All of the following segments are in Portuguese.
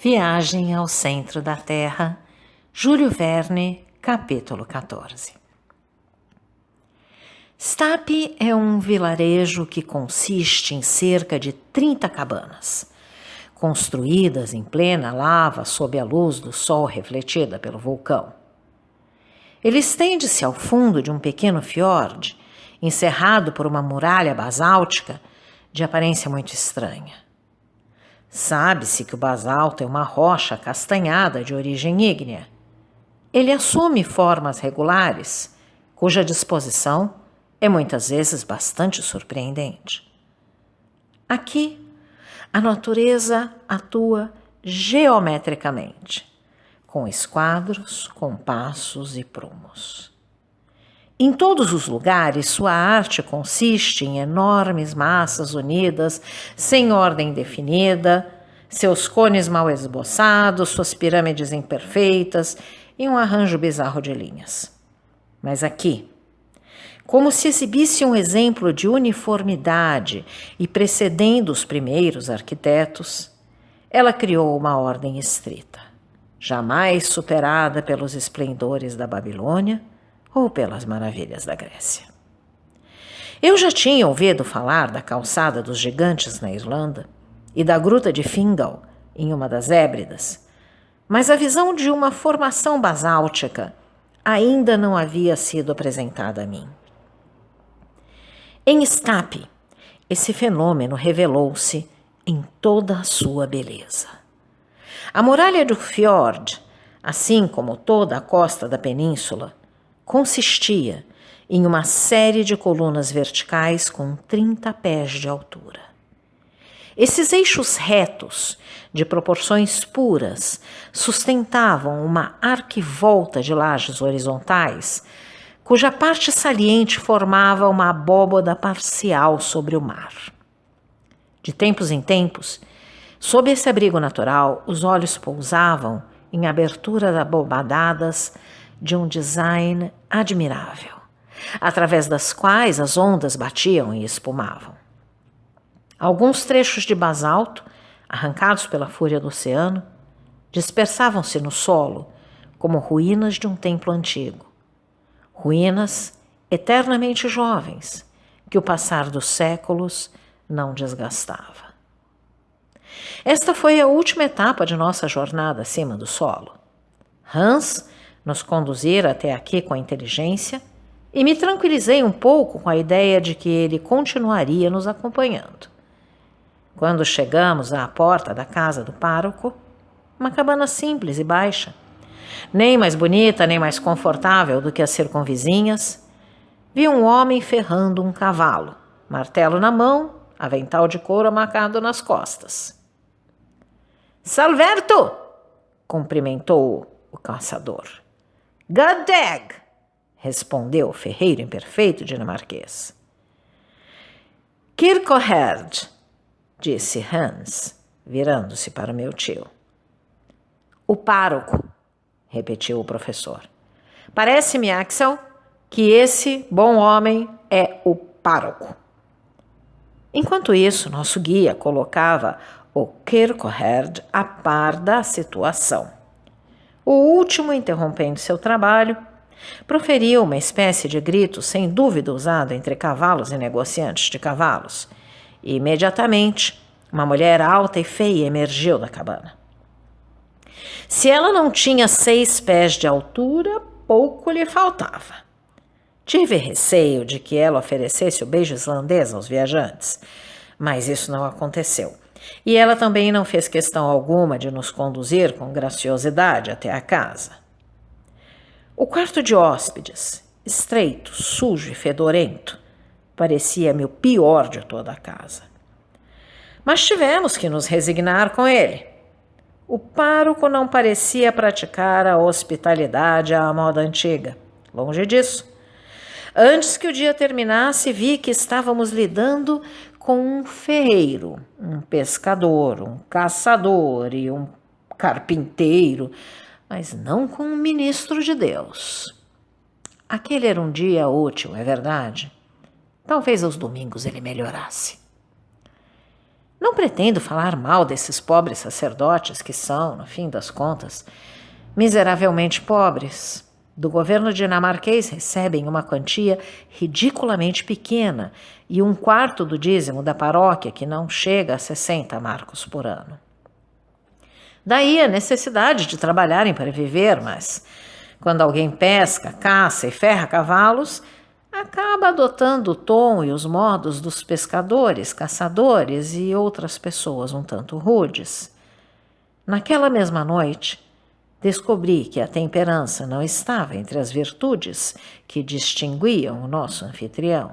Viagem ao Centro da Terra, Júlio Verne, capítulo 14. Stapi é um vilarejo que consiste em cerca de 30 cabanas, construídas em plena lava sob a luz do sol refletida pelo vulcão. Ele estende-se ao fundo de um pequeno fiord, encerrado por uma muralha basáltica de aparência muito estranha. Sabe-se que o basalto é uma rocha castanhada de origem ígnea. Ele assume formas regulares, cuja disposição é muitas vezes bastante surpreendente. Aqui, a natureza atua geometricamente, com esquadros, compassos e prumos. Em todos os lugares, sua arte consiste em enormes massas unidas, sem ordem definida, seus cones mal esboçados, suas pirâmides imperfeitas e um arranjo bizarro de linhas. Mas aqui, como se exibisse um exemplo de uniformidade e precedendo os primeiros arquitetos, ela criou uma ordem estrita, jamais superada pelos esplendores da Babilônia ou pelas maravilhas da Grécia. Eu já tinha ouvido falar da calçada dos gigantes na Irlanda e da gruta de Fingal, em uma das Hébridas, mas a visão de uma formação basáltica ainda não havia sido apresentada a mim. Em Stapi, esse fenômeno revelou-se em toda a sua beleza. A muralha do fiord, assim como toda a costa da península, consistia em uma série de colunas verticais com 30 pés de altura. Esses eixos retos, de proporções puras, sustentavam uma arquivolta de lajes horizontais, cuja parte saliente formava uma abóboda parcial sobre o mar. De tempos em tempos, sob esse abrigo natural, os olhos pousavam em aberturas abobadadas de um design admirável, através das quais as ondas batiam e espumavam. Alguns trechos de basalto, arrancados pela fúria do oceano, dispersavam-se no solo como ruínas de um templo antigo, ruínas eternamente jovens que o passar dos séculos não desgastava. Esta foi a última etapa de nossa jornada acima do solo. Hans nos conduzira até aqui com inteligência e me tranquilizei um pouco com a ideia de que ele continuaria nos acompanhando. Quando chegamos à porta da casa do pároco, uma cabana simples e baixa, nem mais bonita nem mais confortável do que as circunvizinhas, vi um homem ferrando um cavalo, martelo na mão, avental de couro amarrado nas costas. "Salverto!" cumprimentou o caçador. "God dag!" respondeu o ferreiro imperfeito dinamarquês. "Kyrkoherde", disse Hans, virando-se para o meu tio. "O pároco", repetiu o professor. "Parece-me, Axel, que esse bom homem é o pároco." Enquanto isso, nosso guia colocava o Kyrkoherde a par da situação. O último, interrompendo seu trabalho, proferiu uma espécie de grito sem dúvida usado entre cavalos e negociantes de cavalos, e imediatamente uma mulher alta e feia emergiu da cabana. Se ela não tinha 6 pés de altura, pouco lhe faltava. Tive receio de que ela oferecesse o beijo islandês aos viajantes, mas isso não aconteceu. E ela também não fez questão alguma de nos conduzir com graciosidade até a casa. O quarto de hóspedes, estreito, sujo e fedorento, parecia-me o pior de toda a casa. Mas tivemos que nos resignar com ele. O pároco não parecia praticar a hospitalidade à moda antiga. Longe disso. Antes que o dia terminasse, vi que estávamos lidando com um ferreiro, um pescador, um caçador e um carpinteiro, mas não com um ministro de Deus. Aquele era um dia útil, é verdade? Talvez aos domingos ele melhorasse. Não pretendo falar mal desses pobres sacerdotes que são, no fim das contas, miseravelmente pobres. Do governo dinamarquês recebem uma quantia ridiculamente pequena e 1/4 do dízimo da paróquia, que não chega a 60 marcos por ano. Daí a necessidade de trabalharem para viver, mas quando alguém pesca, caça e ferra cavalos, acaba adotando o tom e os modos dos pescadores, caçadores e outras pessoas um tanto rudes. Naquela mesma noite, descobri que a temperança não estava entre as virtudes que distinguiam o nosso anfitrião.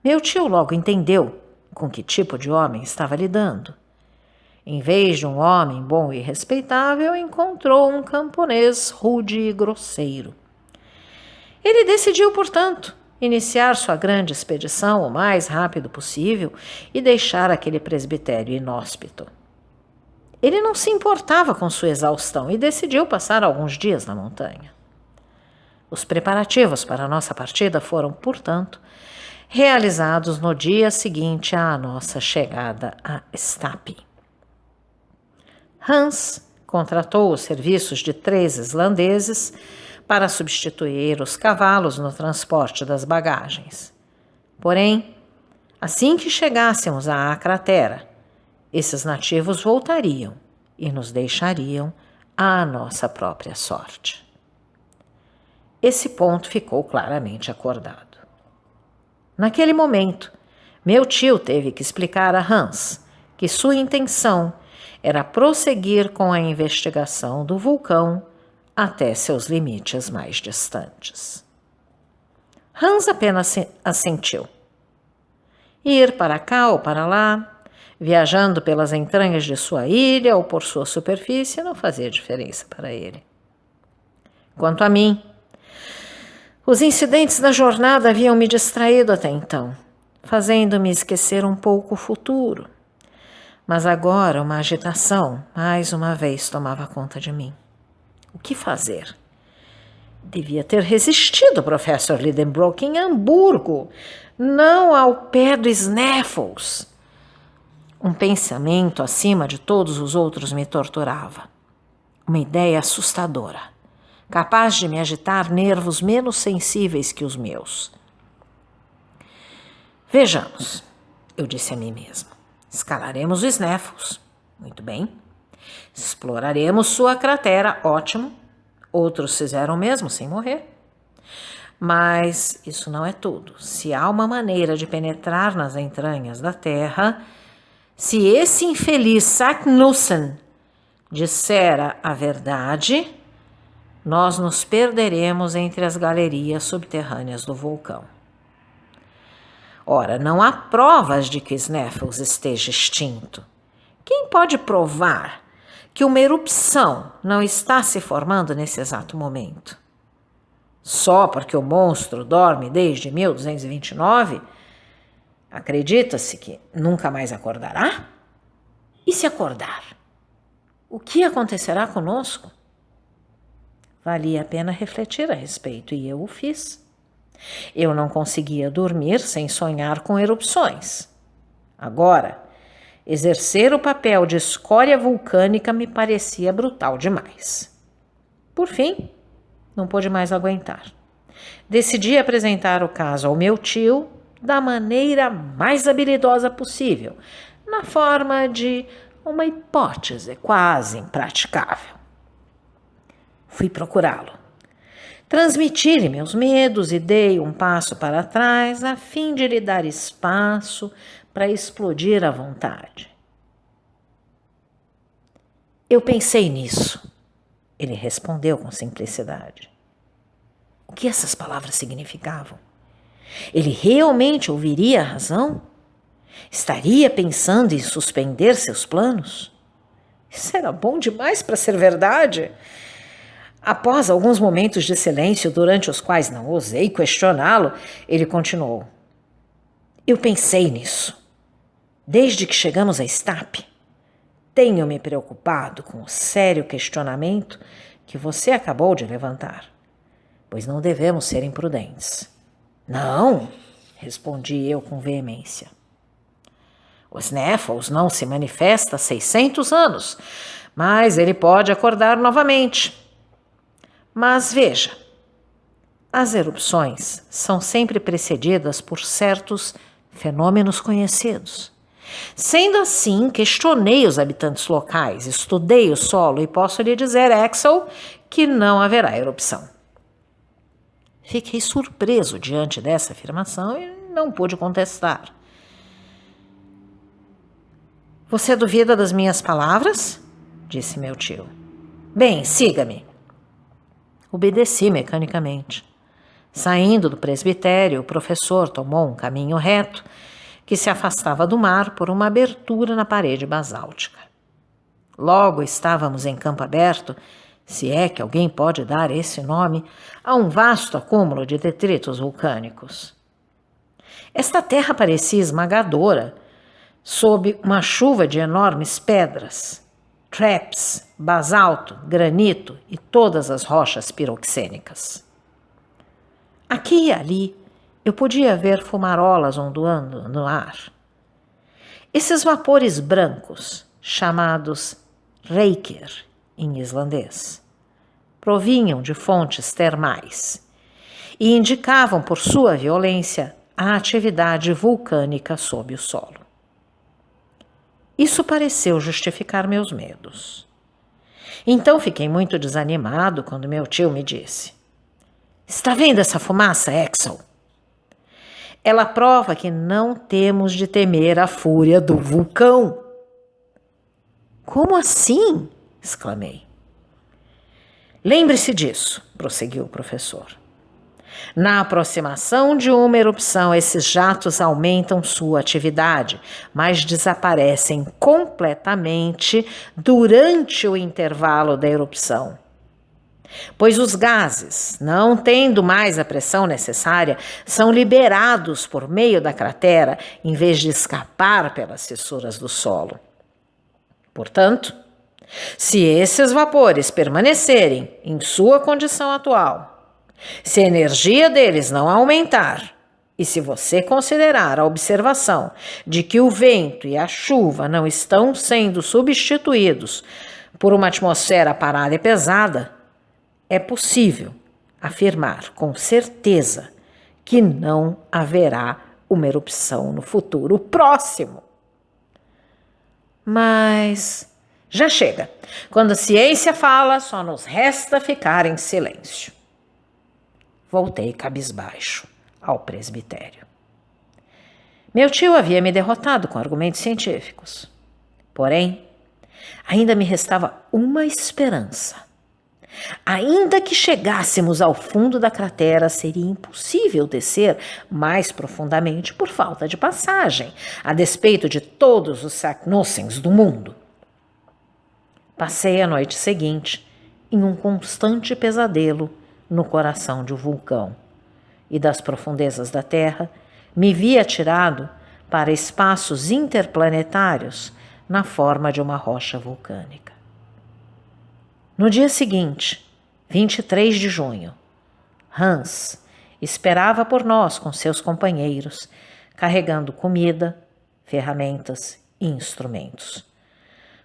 Meu tio logo entendeu com que tipo de homem estava lidando. Em vez de um homem bom e respeitável, encontrou um camponês rude e grosseiro. Ele decidiu, portanto, iniciar sua grande expedição o mais rápido possível e deixar aquele presbitério inóspito. Ele não se importava com sua exaustão e decidiu passar alguns dias na montanha. Os preparativos para a nossa partida foram, portanto, realizados no dia seguinte à nossa chegada a Stapi. Hans contratou os serviços de 3 islandeses para substituir os cavalos no transporte das bagagens. Porém, assim que chegássemos à cratera, esses nativos voltariam e nos deixariam à nossa própria sorte. Esse ponto ficou claramente acordado. Naquele momento, meu tio teve que explicar a Hans que sua intenção era prosseguir com a investigação do vulcão até seus limites mais distantes. Hans apenas assentiu. Ir para cá ou para lá, viajando pelas entranhas de sua ilha ou por sua superfície, não fazia diferença para ele. Quanto a mim, os incidentes da jornada haviam me distraído até então, fazendo-me esquecer um pouco o futuro. Mas agora uma agitação, mais uma vez, tomava conta de mim. O que fazer? Devia ter resistido ao Professor Lidenbrock em Hamburgo, não ao pé do Snaffles. Um pensamento acima de todos os outros me torturava. Uma ideia assustadora, capaz de me agitar nervos menos sensíveis que os meus. Vejamos, eu disse a mim mesmo. Escalaremos o Snaffles. Muito bem. Exploraremos sua cratera. Ótimo. Outros fizeram o mesmo sem morrer. Mas isso não é tudo. Se há uma maneira de penetrar nas entranhas da Terra, se esse infeliz Saknussemm dissera a verdade, nós nos perderemos entre as galerias subterrâneas do vulcão. Ora, não há provas de que Snaffles esteja extinto. Quem pode provar que uma erupção não está se formando nesse exato momento? Só porque o monstro dorme desde 1229, acredita-se que nunca mais acordará? E se acordar? O que acontecerá conosco? Valia a pena refletir a respeito e eu o fiz. Eu não conseguia dormir sem sonhar com erupções. Agora, exercer o papel de escória vulcânica me parecia brutal demais. Por fim, não pude mais aguentar. Decidi apresentar o caso ao meu tio da maneira mais habilidosa possível, na forma de uma hipótese quase impraticável. Fui procurá-lo. Transmiti-lhe meus medos e dei um passo para trás a fim de lhe dar espaço para explodir à vontade. Eu pensei nisso, ele respondeu com simplicidade. O que essas palavras significavam? Ele realmente ouviria a razão? Estaria pensando em suspender seus planos? Isso era bom demais para ser verdade. Após alguns momentos de silêncio, durante os quais não ousei questioná-lo, ele continuou. Eu pensei nisso. Desde que chegamos a Stapi, tenho me preocupado com o sério questionamento que você acabou de levantar, pois não devemos ser imprudentes. Não, respondi eu com veemência. O Snaffles não se manifesta há 600 anos, mas ele pode acordar novamente. Mas veja, as erupções são sempre precedidas por certos fenômenos conhecidos. Sendo assim, questionei os habitantes locais, estudei o solo e posso lhe dizer, Axel, que não haverá erupção. Fiquei surpreso diante dessa afirmação e não pude contestar. Você duvida das minhas palavras? Disse meu tio. Bem, siga-me. Obedeci mecanicamente. Saindo do presbitério, o professor tomou um caminho reto que se afastava do mar por uma abertura na parede basáltica. Logo estávamos em campo aberto, se é que alguém pode dar esse nome, a um vasto acúmulo de detritos vulcânicos. Esta terra parecia esmagadora, sob uma chuva de enormes pedras, traps, basalto, granito e todas as rochas piroxênicas. Aqui e ali eu podia ver fumarolas ondulando no ar. Esses vapores brancos, chamados reikir em islandês, provinham de fontes termais e indicavam por sua violência a atividade vulcânica sob o solo. Isso pareceu justificar meus medos. Então fiquei muito desanimado quando meu tio me disse: Está vendo essa fumaça, Axel? Ela prova que não temos de temer a fúria do vulcão. Como assim? Exclamei. Lembre-se disso, prosseguiu o professor. Na aproximação de uma erupção, esses jatos aumentam sua atividade, mas desaparecem completamente durante o intervalo da erupção. Pois os gases, não tendo mais a pressão necessária, são liberados por meio da cratera em vez de escapar pelas fissuras do solo. Portanto, se esses vapores permanecerem em sua condição atual, se a energia deles não aumentar, e se você considerar a observação de que o vento e a chuva não estão sendo substituídos por uma atmosfera parada e pesada, é possível afirmar com certeza que não haverá uma erupção no futuro próximo. Mas já chega. Quando a ciência fala, só nos resta ficar em silêncio. Voltei cabisbaixo ao presbitério. Meu tio havia me derrotado com argumentos científicos. Porém, ainda me restava uma esperança. Ainda que chegássemos ao fundo da cratera, seria impossível descer mais profundamente por falta de passagem, a despeito de todos os Saknussens do mundo. Passei a noite seguinte em um constante pesadelo no coração de um vulcão, e das profundezas da Terra me vi atirado para espaços interplanetários na forma de uma rocha vulcânica. No dia seguinte, 23 de junho, Hans esperava por nós com seus companheiros, carregando comida, ferramentas e instrumentos.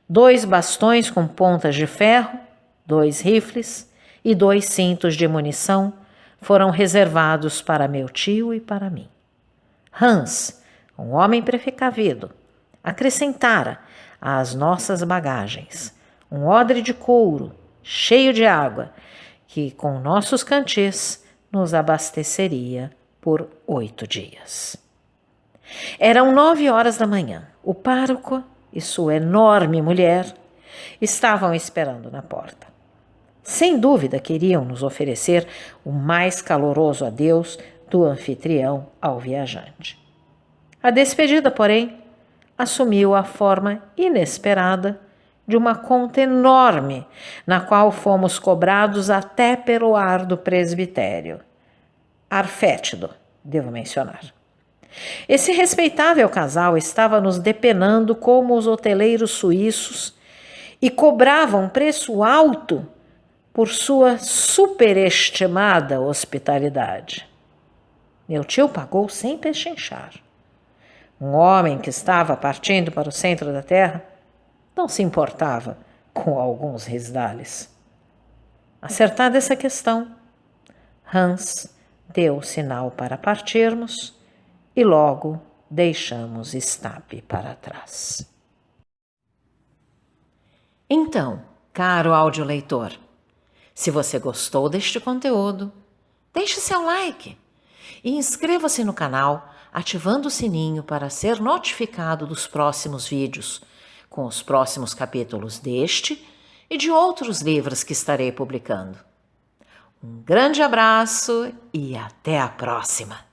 2 bastões com pontas de ferro, 2 rifles e 2 cintos de munição foram reservados para meu tio e para mim. Hans, um homem precavido, acrescentara às nossas bagagens um odre de couro cheio de água que, com nossos cantis, nos abasteceria por 8 dias. Eram 9 horas da manhã. O pároco e sua enorme mulher estavam esperando na porta. Sem dúvida queriam nos oferecer o mais caloroso adeus do anfitrião ao viajante. A despedida, porém, assumiu a forma inesperada de uma conta enorme, na qual fomos cobrados até pelo ar do presbitério. Ar fétido, devo mencionar. Esse respeitável casal estava nos depenando como os hoteleiros suíços e cobrava um preço alto por sua superestimada hospitalidade. Meu tio pagou sem pechinchar. Um homem que estava partindo para o centro da terra não se importava com alguns risdales. Acertada essa questão, Hans deu o sinal para partirmos e logo deixamos Stapi para trás. Então, caro audioleitor, se você gostou deste conteúdo, deixe seu like e inscreva-se no canal ativando o sininho para ser notificado dos próximos vídeos, com os próximos capítulos deste e de outros livros que estarei publicando. Um grande abraço e até a próxima!